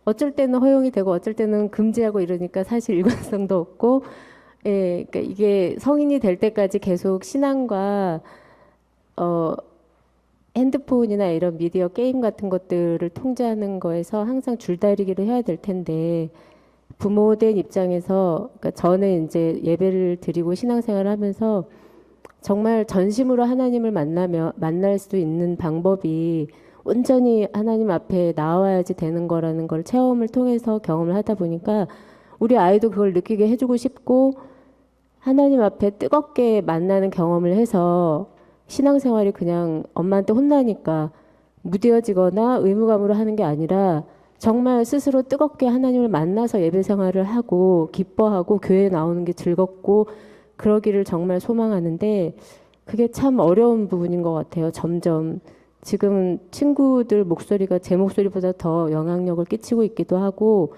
G: 어쩔 때는 허용이 되고 어쩔 때는 금지하고 이러니까 사실 일관성도 없고 예, 그러니까 이게 성인이 될 때까지 계속 신앙과 핸드폰이나 이런 미디어 게임 같은 것들을 통제하는 거에서 항상 줄다리기를 해야 될 텐데 부모된 입장에서 그러니까 저는 이제 예배를 드리고 신앙생활을 하면서 정말 전심으로 하나님을 만날 수 있는 방법이 온전히 하나님 앞에 나와야지 되는 거라는 걸 체험을 통해서 경험을 하다 보니까 우리 아이도 그걸 느끼게 해주고 싶고 하나님 앞에 뜨겁게 만나는 경험을 해서 신앙생활이 그냥 엄마한테 혼나니까 무뎌지거나 의무감으로 하는 게 아니라 정말 스스로 뜨겁게 하나님을 만나서 예배 생활을 하고 기뻐하고 교회에 나오는 게 즐겁고 그러기를 정말 소망하는데 그게 참 어려운 부분인 것 같아요. 점점 지금 친구들 목소리가 제 목소리보다 더 영향력을 끼치고 있기도 하고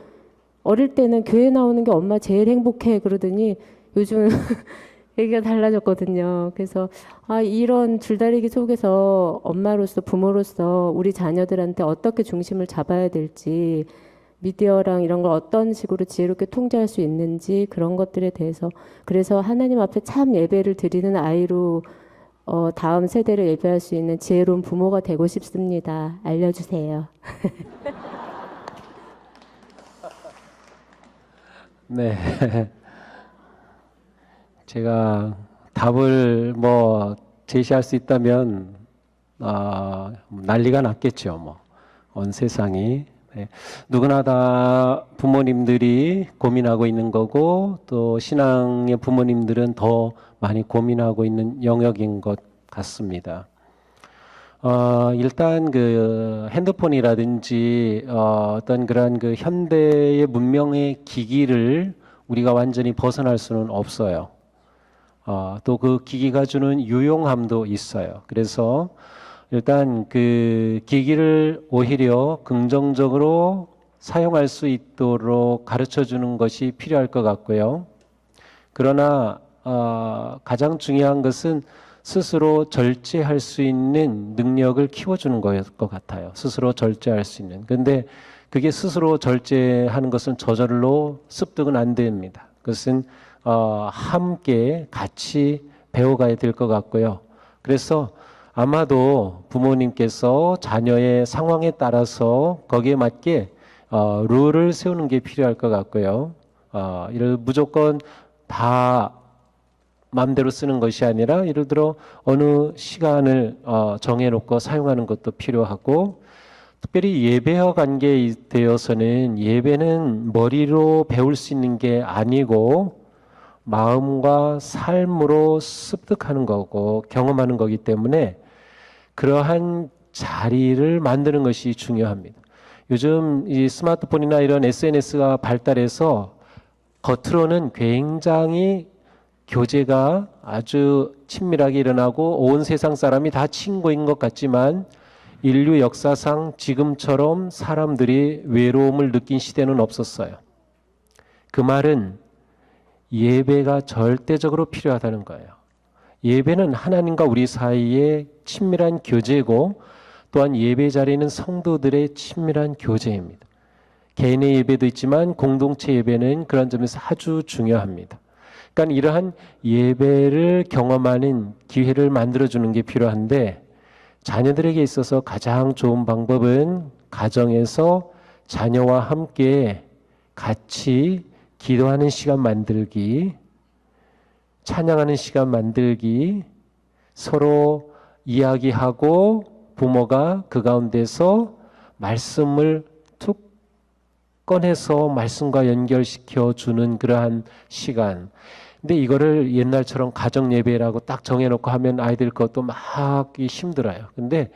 G: 어릴 때는 교회 나오는 게 엄마 제일 행복해 그러더니 요즘은 얘기가 달라졌거든요. 그래서 아, 이런 줄다리기 속에서 엄마로서 부모로서 우리 자녀들한테 어떻게 중심을 잡아야 될지 미디어랑 이런 걸 어떤 식으로 지혜롭게 통제할 수 있는지 그런 것들에 대해서 그래서 하나님 앞에 참 예배를 드리는 아이로 다음 세대를 예배할 수 있는 지혜로운 부모가 되고 싶습니다. 알려주세요.
B: 네. 제가 답을 뭐 제시할 수 있다면 난리가 났겠죠. 뭐 온 세상이. 네. 누구나 다 부모님들이 고민하고 있는 거고 또 신앙의 부모님들은 더 많이 고민하고 있는 영역인 것 같습니다. 일단 그 핸드폰이라든지 어떤 그런 그 현대의 문명의 기기를 우리가 완전히 벗어날 수는 없어요. 또 그 기기가 주는 유용함도 있어요. 그래서 일단 그 기기를 오히려 긍정적으로 사용할 수 있도록 가르쳐 주는 것이 필요할 것 같고요. 그러나 가장 중요한 것은 스스로 절제할 수 있는 능력을 키워주는 것 같아요. 스스로 절제할 수 있는. 그런데 그게 스스로 절제하는 것은 저절로 습득은 안 됩니다. 그것은 함께 같이 배워가야 될 것 같고요. 그래서 아마도 부모님께서 자녀의 상황에 따라서 거기에 맞게 룰을 세우는 게 필요할 것 같고요. 이를 무조건 다 마음대로 쓰는 것이 아니라 예를 들어 어느 시간을 정해놓고 사용하는 것도 필요하고 특별히 예배와 관계에 대해서는 예배는 머리로 배울 수 있는 게 아니고 마음과 삶으로 습득하는 거고 경험하는 거기 때문에 그러한 자리를 만드는 것이 중요합니다. 요즘 이 스마트폰이나 이런 SNS가 발달해서 겉으로는 굉장히 교제가 아주 친밀하게 일어나고 온 세상 사람이 다 친구인 것 같지만 인류 역사상 지금처럼 사람들이 외로움을 느낀 시대는 없었어요. 그 말은 예배가 절대적으로 필요하다는 거예요. 예배는 하나님과 우리 사이의 친밀한 교제고 또한 예배 자리는 성도들의 친밀한 교제입니다. 개인의 예배도 있지만 공동체 예배는 그런 점에서 아주 중요합니다. 그러니까 이러한 예배를 경험하는 기회를 만들어주는 게 필요한데 자녀들에게 있어서 가장 좋은 방법은 가정에서 자녀와 함께 같이 기도하는 시간 만들기, 찬양하는 시간 만들기, 서로 이야기하고 부모가 그 가운데서 말씀을 툭 꺼내서 말씀과 연결시켜 주는 그러한 시간. 근데 이거를 옛날처럼 가정 예배라고 딱 정해놓고 하면 아이들 그것도 막 힘들어요. 근데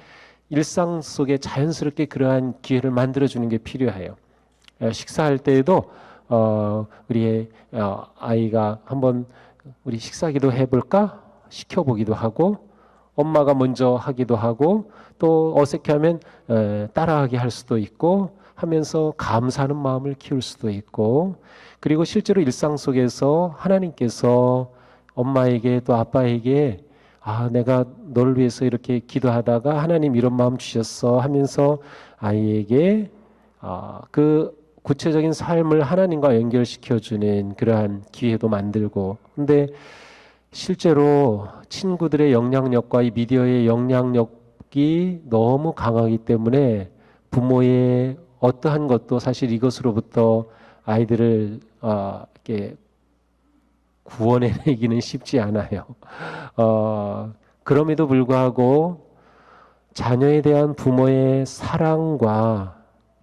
B: 일상 속에 자연스럽게 그러한 기회를 만들어주는 게 필요해요. 식사할 때에도 우리 아이가 한번 우리 식사기도 해볼까? 시켜보기도 하고 엄마가 먼저 하기도 하고 또 어색해하면 따라하게 할 수도 있고 하면서 감사하는 마음을 키울 수도 있고 그리고 실제로 일상 속에서 하나님께서 엄마에게 또 아빠에게 내가 너를 위해서 이렇게 기도하다가 하나님 이런 마음 주셨어 하면서 아이에게 그 구체적인 삶을 하나님과 연결시켜주는 그러한 기회도 만들고 근데 실제로 친구들의 영향력과 이 미디어의 영향력이 너무 강하기 때문에 부모의 어떠한 것도 사실 이것으로부터 아이들을 이렇게 구원해내기는 쉽지 않아요. 그럼에도 불구하고 자녀에 대한 부모의 사랑과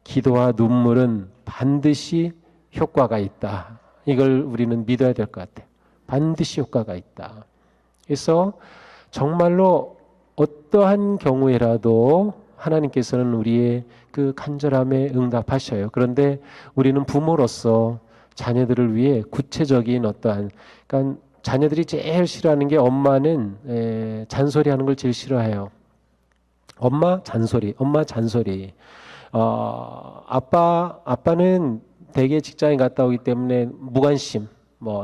B: 기도와 눈물은 반드시 효과가 있다. 이걸 우리는 믿어야 될 것 같아요. 반드시 효과가 있다. 그래서 정말로 어떠한 경우에라도 하나님께서는 우리의 그 간절함에 응답하셔요. 그런데 우리는 부모로서 자녀들을 위해 구체적인 어떠한 그러니까 자녀들이 제일 싫어하는 게 엄마는 잔소리하는 걸 제일 싫어해요. 엄마 잔소리. 아빠는 대개 직장에 갔다 오기 때문에 무관심,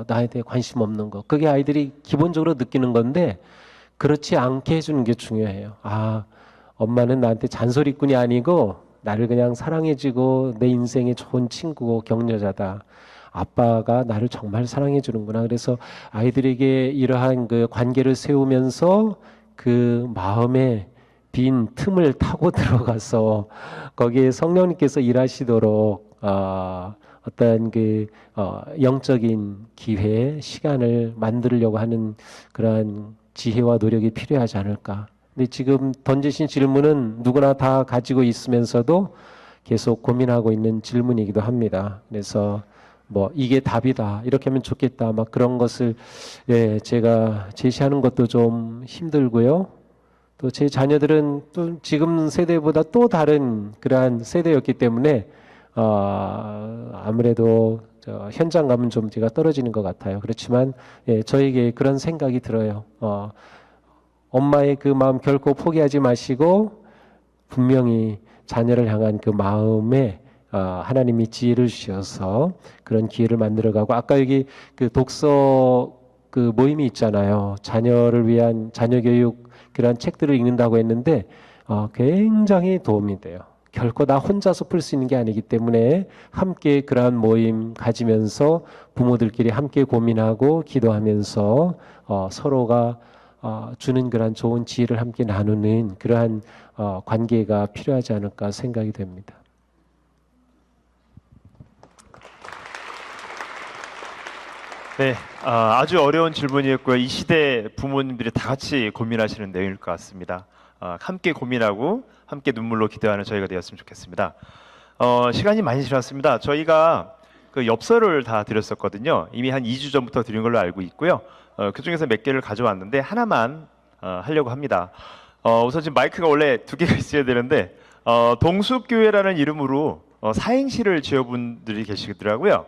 B: 나에 대해 관심 없는 거. 그게 아이들이 기본적으로 느끼는 건데 그렇지 않게 해주는 게 중요해요. 엄마는 나한테 잔소리꾼이 아니고 나를 그냥 사랑해주고 내 인생의 좋은 친구고 격려자다. 아빠가 나를 정말 사랑해 주는구나. 그래서 아이들에게 이러한 그 관계를 세우면서 그 마음에 빈 틈을 타고 들어가서 거기에 성령님께서 일하시도록 어떤 그 영적인 기회, 시간을 만들려고 하는 그러한 지혜와 노력이 필요하지 않을까. 근데 지금 던지신 질문은 누구나 다 가지고 있으면서도 계속 고민하고 있는 질문이기도 합니다. 그래서 이게 답이다 이렇게 하면 좋겠다 막 그런 것을 제가 제시하는 것도 좀 힘들고요. 또 제 자녀들은 또 지금 세대보다 또 다른 그러한 세대였기 때문에 아무래도 현장감은 좀 제가 떨어지는 것 같아요. 그렇지만 저에게 그런 생각이 들어요. 엄마의 그 마음 결코 포기하지 마시고 분명히 자녀를 향한 그 마음에 하나님이 지혜를 주셔서 그런 기회를 만들어가고 아까 여기 그 독서 그 모임이 있잖아요. 자녀를 위한 자녀 교육 그런 책들을 읽는다고 했는데 굉장히 도움이 돼요. 결코 나 혼자서 풀 수 있는 게 아니기 때문에 함께 그러한 모임 가지면서 부모들끼리 함께 고민하고 기도하면서 서로가 주는 그러한 좋은 지혜를 함께 나누는 그러한 관계가 필요하지 않을까 생각이 됩니다.
A: 네, 아주 어려운 질문이었고요. 이 시대 부모님들이 다 같이 고민하시는 내용일 것 같습니다. 함께 고민하고 함께 눈물로 기도하는 저희가 되었으면 좋겠습니다. 시간이 많이 지났습니다. 저희가 그 엽서를 다 드렸었거든요. 이미 한 2주 전부터 드린 걸로 알고 있고요. 그 중에서 몇 개를 가져왔는데 하나만 하려고 합니다. 우선 지금 마이크가 원래 2개가 있어야 되는데 동숙교회라는 이름으로 사행시를 지어본 분들이 계시더라고요.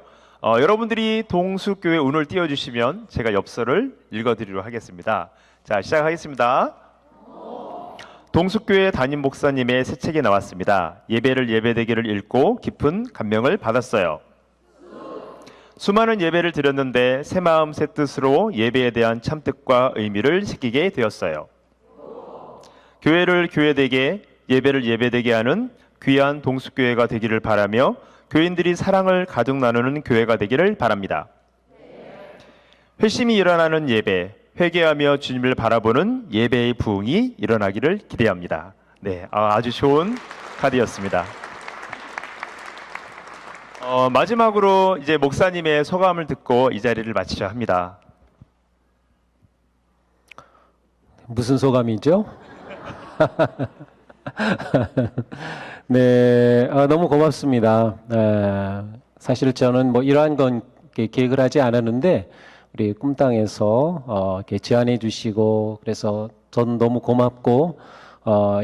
A: 여러분들이 동숙교회 운을 띄워주시면 제가 엽서를 읽어드리도록 하겠습니다. 자, 시작하겠습니다. 동숙교회 담임 목사님의 새 책이 나왔습니다. 예배를 예배되기를 읽고 깊은 감명을 받았어요. 수많은 예배를 드렸는데 새 마음 새 뜻으로 예배에 대한 참뜻과 의미를 새기게 되었어요. 교회를 교회되게 예배를 예배되게 하는 귀한 동숙교회가 되기를 바라며 교인들이 사랑을 가득 나누는 교회가 되기를 바랍니다. 회심이 일어나는 예배, 회개하며 주님을 바라보는 예배의 부흥이 일어나기를 기대합니다. 네, 아주 좋은 카드였습니다. 마지막으로 이제 목사님의 소감을 듣고 이 자리를 마치려 합니다.
B: 무슨 소감이죠? 네, 너무 고맙습니다. 사실 저는 이러한 건 계획을 하지 않았는데 우리 꿈땅에서 이렇게 제안해 주시고 그래서 전 너무 고맙고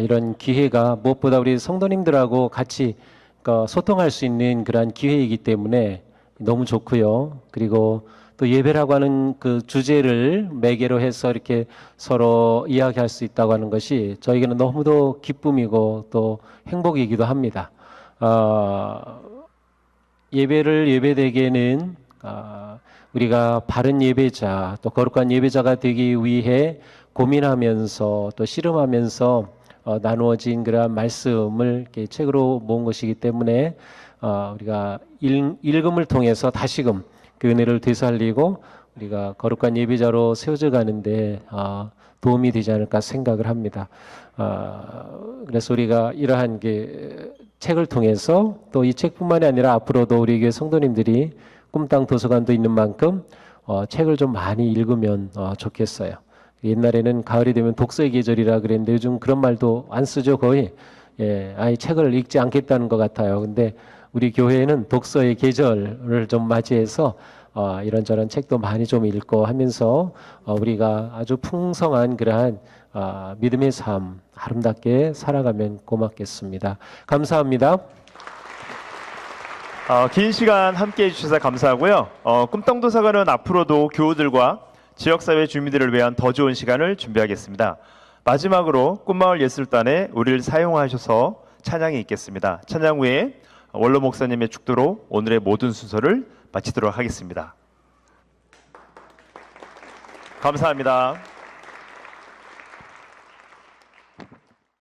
B: 이런 기회가 무엇보다 우리 성도님들하고 같이 소통할 수 있는 그러한 기회이기 때문에 너무 좋고요. 그리고 또 예배라고 하는 그 주제를 매개로 해서 이렇게 서로 이야기할 수 있다고 하는 것이 저에게는 너무도 기쁨이고 또 행복이기도 합니다. 예배를 예배되게는 우리가 바른 예배자 또 거룩한 예배자가 되기 위해 고민하면서 또 씨름하면서 나누어진 그러한 말씀을 이렇게 책으로 모은 것이기 때문에 우리가 읽음을 통해서 다시금 그 은혜를 되살리고 우리가 거룩한 예배자로 세워져 가는데 도움이 되지 않을까 생각을 합니다. 그래서 우리가 이러한 게 책을 통해서 또 이 책뿐만이 아니라 앞으로도 우리 교회 성도님들이 꿈땅 도서관도 있는 만큼 책을 좀 많이 읽으면 좋겠어요. 옛날에는 가을이 되면 독서의 계절이라 그랬는데 요즘 그런 말도 안 쓰죠, 거의. 아예 책을 읽지 않겠다는 것 같아요. 근데 우리 교회는 독서의 계절을 좀 맞이해서 이런저런 책도 많이 좀 읽고 하면서 우리가 아주 풍성한 그러한 믿음의 삶 아름답게 살아가면 고맙겠습니다. 감사합니다.
A: 긴 시간 함께해 주셔서 감사하고요. 꿈땅도서관은 앞으로도 교우들과 지역사회 주민들을 위한 더 좋은 시간을 준비하겠습니다. 마지막으로 꿈마을 예술단에 우리를 사용하셔서 찬양이 있겠습니다. 찬양 후에 원로 목사님의 축도로 오늘의 모든 순서를 마치도록 하겠습니다. 감사합니다.